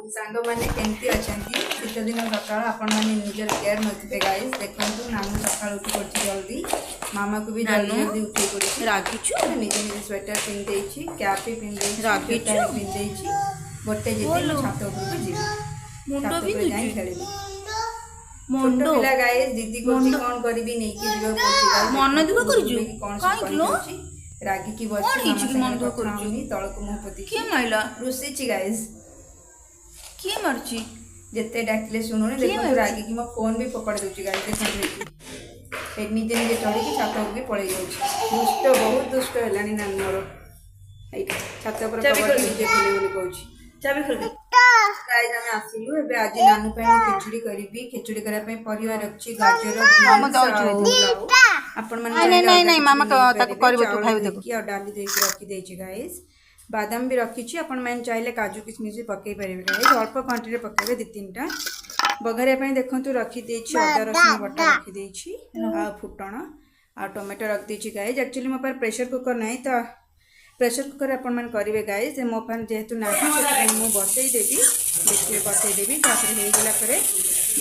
सांग मैंने केमती अच्छा शीत दिन सका आपण मैंने निजर केयर नथिबे गाइस देखंतु नानू सकाळ उठी पड़छि जल्दी मामा को भी जल्दी जल्दी उठी पड़छि रागिछु निजे निजे स्वेटर पिन देछि कैप भी पिन देछि रागिछु पिन देछि गोटे जेते छात ऊपर को जी मुंडो भी जाई खेलेबी मुंडो पिला गाइस दीदी को कोन करबी नै कि जीव पड़छि मन दुख करजु कोन से रागी की बच्ची मन दुख करजुनी तळ को मुंह पति के माइला रुसी छि गाइस किए मरची जिते डाकिले शुणुनी देखो रागी की मो फोन भी पकड़ दूची गाड़ी देखो निजे निजे चढ़ी की छात भी पड़े जाऊँ दुष्ट बहुत दुष्ट है नानी मोर छात पर निजे खोले बोली कहूँ चाबी खोल गाइस आम आसिलु एबे आज नानू पे खिचड़ी करी खिचड़ी करा पे परिवार रखी गाजर आपण मन नहीं नहीं नहीं मामा ताको करबो तू खाइबो देखो की और डाली दे के रखी देछि गाइस बादाम भी रखी आपण मैंने चाहिए काजू किशमिश भी पकई पारे गाइस अल्प क्वांटिटी पकेबे दि तीनटा बघारिया देखु रखी देछि अदा रसुन बटा रखी देछि आ फुटण आ टमाटो रख देछि गाइस एक्चुअली मो पर प्रेशर कुकर नहीं तो प्रेशर कुकर आपण मन करिवे गाइस मो पर जेहेतु नाही मु बसई देबी देखिए बसई देबी तापर हे गेला परे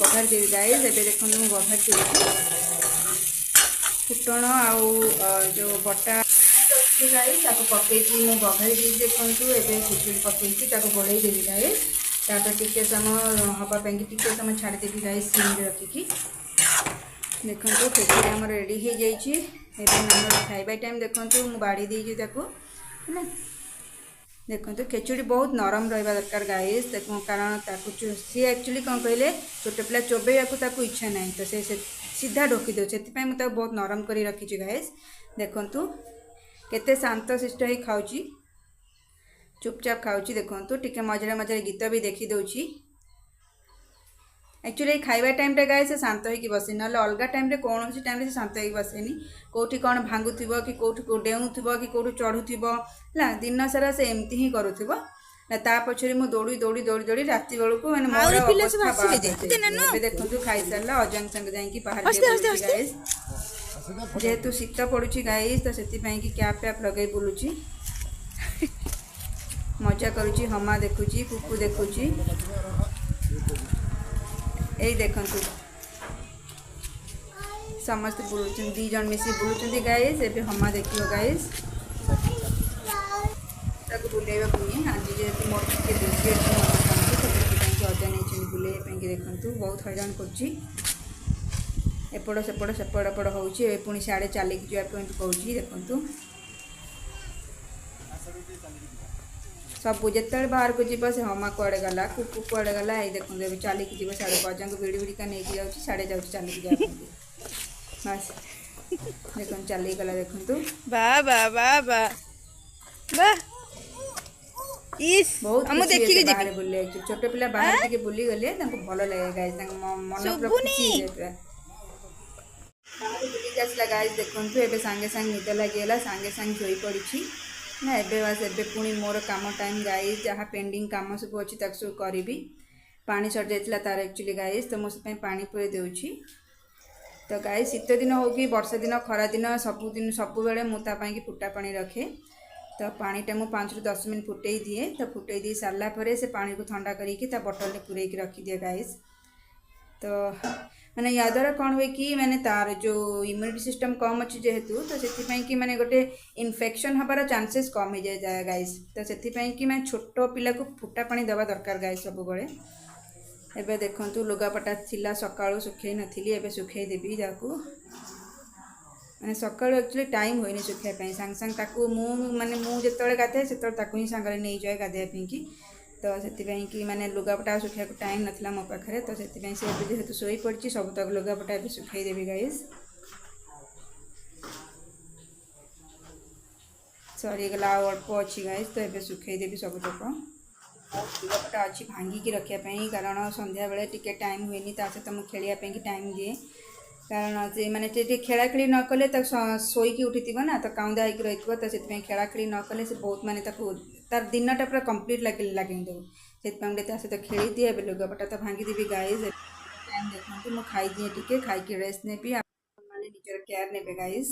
बघार देबी गाइस एबे देखन मु बघार देबी फुटण आ जो बटा गाइस ताको पकईची मु बघाई दी देखंतु एबे खिचड़ी पकईची ताको बढ़ाई देबी गाइस तापर टिके समय हवा पे टिके समय छाड़ देबी गाइस सिम रे रखिकी देखंतु खिचड़ी हमर रेडी हो जाईची एबे हमर खाइबा टाइम देखंतु मु बाड़ी देजी ताको है देखंतु खिचड़ी बहुत नरम रहबा दरकार गाइस देखो कारण ताको सी एक्चुअली कोन कहले छोटे पिला चोबेया को ताको इच्छा नहीं तो से सीधा ढोकी दो सेति पय मु ताको बहुत नरम करी रखिची गाइस देखंतु केते शांत शिष्ट ही खाऊची चुपचाप खाऊची देखंतु टिके मझे मझे गीत भी देखी दउची एक्चुअली खाइबा टाइम रे गाइस शांत होई कि बसे न अलग टाइम रे कौन सी टाइम रे शांत होई बसेनी कोठी कोन भांगुथिबो कि कोठी को डेउथिबो कि कोठी चढ़ुथिबो ला दिन सारा से एमती ही करूथिबो ता पछरे मु दौड़ी दौड़ी दौड़ी दौड़ी राति बेलू को मैंने मोर अवस्था देखंतु खाई सारला अजन संग जाई कि बाहर गाइस जेहेतु शीत पड़ुची गाइस तो से कैप पैप लगे बुलूची मजा करुची हमा देखुची कुकु देखुची यही देखंतु समस्त बुलुचन दी जन मिसी बुलुचंदी गाइस एबे हमा देखियो गाइस ताको बुलेबा पुनी आज जेहेतु मोर के दूसरे अजा नहीं बुले देखंतु बहुत हैरान करची एपड़ सेपड़ सेपड़ एपड़ होची पुणी साड़े चलिक जावाई कहूँ देखु सब जिते बाहर को जीव से हमा कुआड़े गला कुकु कुआड़े गला ये देखते चलिक जीव साढ़े बजा को बिड़ी बिड़िका नहीं जाऊँगी साढ़े जाऊँ चलिक जा बस देख चलिक गला देखु बहुत देखिए बाहर बुले छोटे पिला बाहर टिके बुली गले भल लगे गाइस मन पूरा बुलिक आसला गाइस देखंतु एबे सांगे सांगे निद लगिगला सांगे सांगे शोई पड़ी ना एबे बस एबे पुणी मोर काम टाइम गाइस जहाँ पेंडिंग काम सब अच्छी ताक सब करी पानी सर जाइला तार एक्चुअली गाइस तो मुझे पानी पूरे दूची तो गाइस शीत दिन हो कि वर्षा दिन खरा दिन सब बेले मुझे फुटा पानी रखे तो पानीटा मुझे 5 ରୁ 10 मिनट फुटे दिए तो फुटे दी सारा पर से पानी को ठंडा करके बोतल में पूरे रखी दिए गाइस तो मैंने या द्वारा कौन हुए कि मैंने तार जो इम्यूनिटी सिस्टम कम अच्छी जेहेतु तो से कि मैंने गोटे इन्फेक्शन हबार चांसेस कम हो जाए गाइस तो से कि मैं छोट पिला को फुटा पानी देवा दरकार गाइस सब बड़े एबे देखंतु लुगापटा थिला सकाळु सुखै नथिली एबे सुखै देबी जाकू मैंने सकाळु एक्चुअली टाइम होइनी सुखाय पई सांग सांग ताकू माने मु जेतळे गाधे सेतळे ताकू ही सांगरे नै जाय गाधे पिंकी तो से कि मैंने लुगापटा सुखा टाइम नाला मो पाखे तो से जेहेतु शोई पड़ी सब तक लुगापटा भी सुखाई देवी गाइस सरीगला अल्प अच्छी गाइस तो ये सुखाई देवी सब तक लुगापटा अच्छी भांगिकी रखापी कारण संध्या बेले टिके टाइम हुए सहित मुझे खेलियापी टाइम दिए कारण से मैंने खेला खेली न कले शोईकी उठी ना तो काउंदा होकर रही तो से खेला खेली न कले से बहुत माने तार दिनटा पूरा कंप्लीट लगे से सहित खेली दिए लुगापटा तो भांगी देवी गाइस टाइम देखते मुझे खाई दिए टी खाई रेस्ट नेबी मैंने निजर केयर ने गाइस।